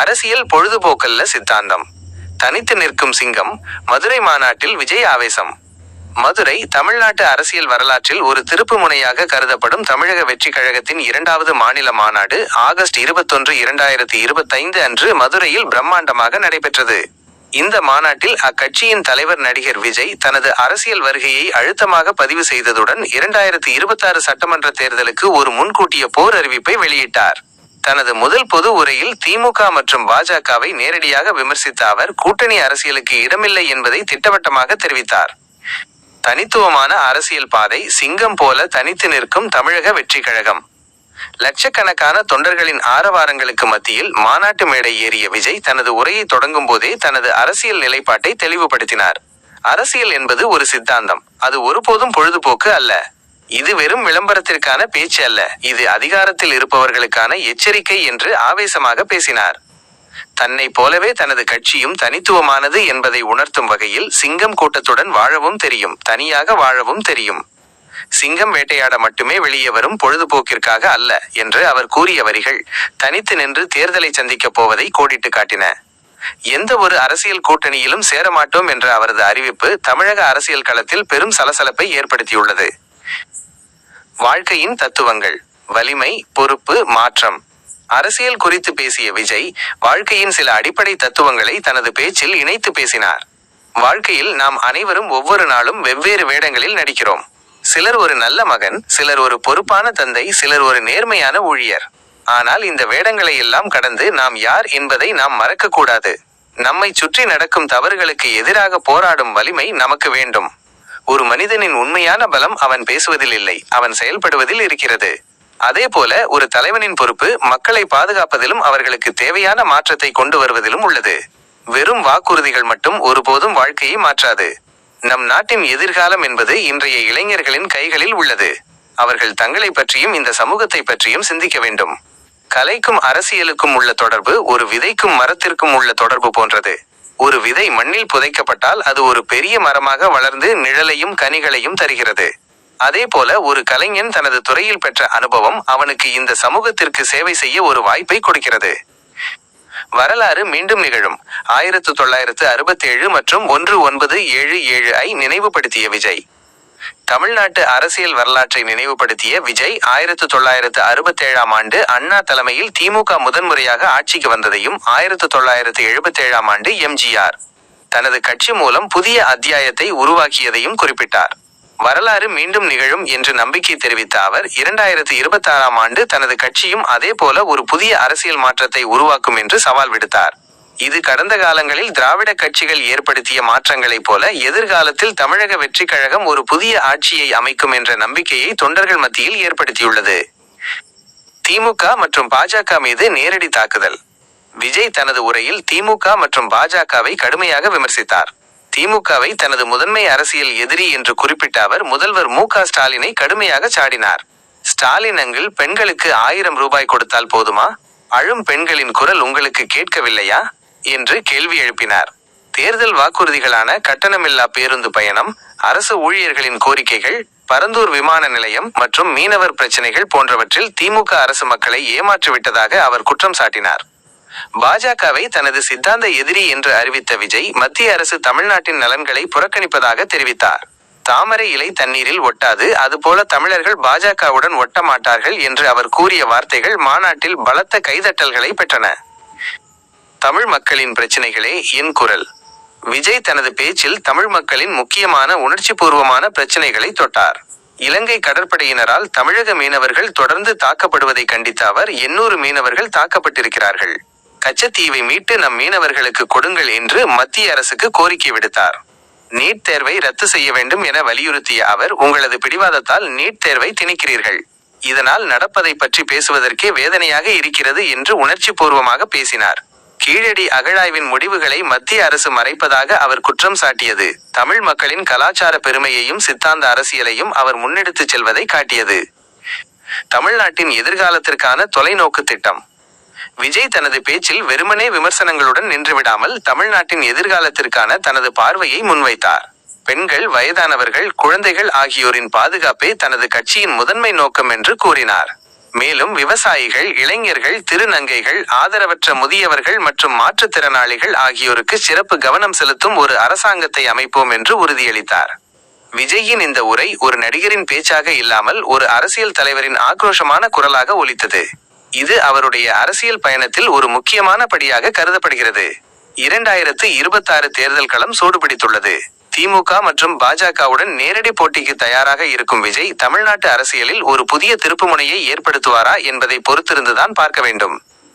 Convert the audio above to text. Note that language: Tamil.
அரசியல் பொழுதுபோக்கல்ல சித்தாந்தம். தனித்து நிற்கும் சிங்கம். மதுரை மாநாட்டில் விஜய் ஆவேசம். மதுரை தமிழ்நாட்டு அரசியல் வரலாற்றில் ஒரு திருப்பு முனையாக கருதப்படும் தமிழக வெற்றிக் கழகத்தின் 2வது மாநில மாநாடு ஆகஸ்ட் 21, 2025 அன்று மதுரையில் பிரம்மாண்டமாக நடைபெற்றது. இந்த மாநாட்டில் அக்கட்சியின் தலைவர் நடிகர் விஜய் தனது அரசியல் வருகையை அழுத்தமாக பதிவு செய்ததுடன் 2026 சட்டமன்ற தேர்தலுக்கு ஒரு முன்கூட்டிய போர் அறிவிப்பை வெளியிட்டார். தனது முதல் பொது உரையில் திமுக மற்றும் பாஜகவை நேரடியாக விமர்சித்த அவர் கூட்டணி அரசியலுக்கு இடமில்லை என்பதை திட்டவட்டமாக தெரிவித்தார். தனித்துவமான அரசியல் பாதை. சிங்கம் போல தனித்து நிற்கும் தமிழக வெற்றிக் கழகம். லட்சக்கணக்கான தொண்டர்களின் ஆரவாரங்களுக்கு மத்தியில் மாநாட்டு மேடை ஏறிய விஜய் தனது உரையை தொடங்கும் போதே தனது அரசியல் நிலைப்பாட்டை தெளிவுபடுத்தினார். அரசியல் என்பது ஒரு சித்தாந்தம். அது ஒருபோதும் பொழுதுபோக்கு அல்ல. இது வெறும் விளம்பரத்திற்கான பேச்சு அல்ல. இது அதிகாரத்தில் இருப்பவர்களுக்கான எச்சரிக்கை என்று ஆவேசமாக பேசினார். தன்னை போலவே தனது கட்சியும் தனித்துவமானது என்பதை உணர்த்தும் வகையில் சிங்கம் கூட்டத்துடன் வாழவும் தெரியும், தனியாக வாழவும் தெரியும். சிங்கம் வேட்டையாட மட்டுமே வெளியே வரும், பொழுதுபோக்கிற்காக அல்ல என்று அவர் கூறிய வரிகள் தனித்து நின்று தேர்தலை சந்திக்கப் போவதை கோடிட்டு காட்டின. எந்த ஒரு அரசியல் கூட்டணியிலும் சேரமாட்டோம் என்ற அவரது அறிவிப்பு தமிழக அரசியல் களத்தில் பெரும் சலசலப்பை ஏற்படுத்தியுள்ளது. வாழ்க்கையின் தத்துவங்கள். வலிமை, பொறுப்பு, மாற்றம். அரசியல் குறித்து பேசிய விஜய் வாழ்க்கையின் சில அடிப்படை தத்துவங்களை தனது பேச்சில் இணைத்து பேசினார். வாழ்க்கையில் நாம் அனைவரும் ஒவ்வொரு நாளும் வெவ்வேறு வேடங்களில் நடிக்கிறோம். சிலர் ஒரு நல்ல மகன், சிலர் ஒரு பொறுப்பான தந்தை, சிலர் ஒரு நேர்மையான ஊழியர். ஆனால் இந்த வேடங்களை எல்லாம் கடந்து நாம் யார் என்பதை நாம் மறக்கக்கூடாது. நம்மை சுற்றி நடக்கும் தவறுகளுக்கு எதிராக போராடும் வலிமை நமக்கு வேண்டும். ஒரு மனிதனின் உண்மையான பலம் அவன் பேசுவதில் இல்லை, அவன் செயல்படுவதில் இருக்கிறது. அதே போல ஒரு தலைவனின் பொறுப்பு மக்களை பாதுகாப்பதிலும் அவர்களுக்கு தேவையான மாற்றத்தை கொண்டு வருவதிலும் உள்ளது. வெறும் வாக்குறுதிகள் மட்டும் ஒருபோதும் வாழ்க்கையை மாற்றாது. நம் நாட்டின் எதிர்காலம் என்பது இன்றைய இளைஞர்களின் கைகளில் உள்ளது. அவர்கள் தங்களை பற்றியும் இந்த சமூகத்தை பற்றியும் சிந்திக்க வேண்டும். கலைக்கும் அரசியலுக்கும் உள்ள தொடர்பு ஒரு விதைக்கும் மரத்திற்கும் உள்ள தொடர்பு போன்றது. ஒரு விதை மண்ணில் புதைக்கப்பட்டால் அது ஒரு பெரிய மரமாக வளர்ந்து நிழலையும் கனிகளையும் தருகிறது. அதே போல ஒரு கலைஞன் தனது துறையில் பெற்ற அனுபவம் அவனுக்கு இந்த சமூகத்திற்கு சேவை செய்ய ஒரு வாய்ப்பை கொடுக்கிறது. வரலாறு மீண்டும் நிகழும். 1967 மற்றும் 1977ஐ நினைவுபடுத்திய விஜய். தமிழ்நாட்டு அரசியல் வரலாற்றை நினைவுபடுத்திய விஜய் 1967ஆம் ஆண்டு அண்ணா தலைமையில் திமுக முதன்முறையாக ஆட்சிக்கு வந்ததையும் 1977ஆம் ஆண்டு எம்ஜிஆர் தனது கட்சி மூலம் புதிய அத்தியாயத்தை உருவாக்கியதையும் குறிப்பிட்டார். வரலாறு மீண்டும் நிகழும் என்று நம்பிக்கை தெரிவித்த அவர் 2026ஆம் ஆண்டு தனது கட்சியும் அதே போல ஒரு புதிய அரசியல் மாற்றத்தை உருவாக்கும் என்று சவால் விடுத்தார். இது கடந்த காலங்களில் திராவிட கட்சிகள் ஏற்படுத்திய மாற்றங்களைப் போல எதிர்காலத்தில் தமிழக வெற்றிக் கழகம் ஒரு புதிய ஆட்சியை அமைக்கும் என்ற நம்பிக்கையை தொண்டர்கள் மத்தியில் ஏற்படுத்தியுள்ளது. திமுக மற்றும் பாஜக மீது நேரடி தாக்குதல். விஜய் தனது உரையில் திமுக மற்றும் பாஜகவை கடுமையாக விமர்சித்தார். திமுகவை தனது முதன்மை அரசியல் எதிரி என்று குறிப்பிட்ட அவர் முதல்வர் மு.க. ஸ்டாலினை கடுமையாக சாடினார். ஸ்டாலின் அங்கிள், பெண்களுக்கு 1000 ரூபாய் கொடுத்தால் போதுமா? அழும் பெண்களின் குரல் உங்களுக்கு கேட்கவில்லையா என்று கேள்வி எழுப்பினார். தேர்தல் வாக்குறுதிகளான கட்டணமில்லா பேருந்து பயணம், அரசு ஊழியர்களின் கோரிக்கைகள், பரந்தூர் விமான நிலையம் மற்றும் மீனவர் பிரச்சினைகள் போன்றவற்றில் திமுக அரசு மக்களை ஏமாற்றிவிட்டதாக அவர் குற்றம் சாட்டினார். பாஜகவை தனது சித்தாந்த எதிரி என்று அறிவித்த விஜய் மத்திய அரசு தமிழ்நாட்டின் நலன்களை புறக்கணிப்பதாக தெரிவித்தார். தாமரை இலை தண்ணீரில் ஒட்டாது, அதுபோல தமிழர்கள் பாஜகவுடன் ஒட்ட மாட்டார்கள் என்று அவர் கூறிய வார்த்தைகள் மாநாட்டில் பலத்த கைதட்டல்களை பெற்றன. தமிழ் மக்களின் பிரச்சினைகளே என் குரல். விஜய் தனது பேச்சில் தமிழ் மக்களின் முக்கியமான உணர்ச்சிபூர்வமான பிரச்சினைகளை தொட்டார். இலங்கை கடற்படையினரால் தமிழக மீனவர்கள் தொடர்ந்து தாக்கப்படுவதை கண்டித்த அவர் 800 மீனவர்கள் தாக்கப்பட்டிருக்கிறார்கள். கச்சத்தீவை மீட்டு நம் மீனவர்களுக்கு கொடுங்கள் என்று மத்திய அரசுக்கு கோரிக்கை விடுத்தார். நீட் தேர்வை ரத்து செய்ய வேண்டும் என வலியுறுத்திய அவர், உங்களது பிடிவாதத்தால் நீட் தேர்வை திணிக்கிறீர்கள். இதனால் நடப்பதை பற்றி பேசுவதற்கே வேதனையாக இருக்கிறது என்று உணர்ச்சி பூர்வமாக பேசினார். கீழடி அகழாய்வின் முடிவுகளை மத்திய அரசு மறைப்பதாக அவர் குற்றம் சாட்டியது தமிழ் மக்களின் கலாச்சார பெருமையையும் சித்தாந்த அரசியலையும் அவர் முன்னெடுத்துச் செல்வதை காட்டியது. தமிழ்நாட்டின் எதிர்காலத்திற்கான தொலைநோக்கு திட்டம். விஜய் தனது பேச்சில் வெறுமனே விமர்சனங்களுடன் நின்றுவிடாமல் தமிழ்நாட்டின் எதிர்காலத்திற்கான தனது பார்வையை முன்வைத்தார். பெண்கள், வயதானவர்கள், குழந்தைகள் ஆகியோரின் பாதுகாப்பே தனது கட்சியின் முதன்மை நோக்கம் என்று கூறினார். மேலும் விவசாயிகள், இளைஞர்கள், திருநங்கைகள், ஆதரவற்ற முதியவர்கள் மற்றும் மாற்றுத்திறனாளிகள் ஆகியோருக்கு சிறப்பு கவனம் செலுத்தும் ஒரு அரசாங்கத்தை அமைப்போம் என்று உறுதியளித்தார். விஜயின் இந்த உரை ஒரு நடிகரின் பேச்சாக இல்லாமல் ஒரு அரசியல் தலைவரின் ஆக்ரோஷமான குரலாக ஒலித்தது. இது அவருடைய அரசியல் பயணத்தில் ஒரு முக்கியமான படியாக கருதப்படுகிறது. 2026 தேர்தல் களம் சூடுபிடித்துள்ளது. திமுக மற்றும் பாஜகவுடன் நேரடி போட்டிக்கு தயாராக இருக்கும் விஜய் தமிழ்நாட்டு அரசியலில் ஒரு புதிய திருப்புமுனையை ஏற்படுத்துவாரா என்பதை பொறுத்திருந்துதான் பார்க்க வேண்டும்.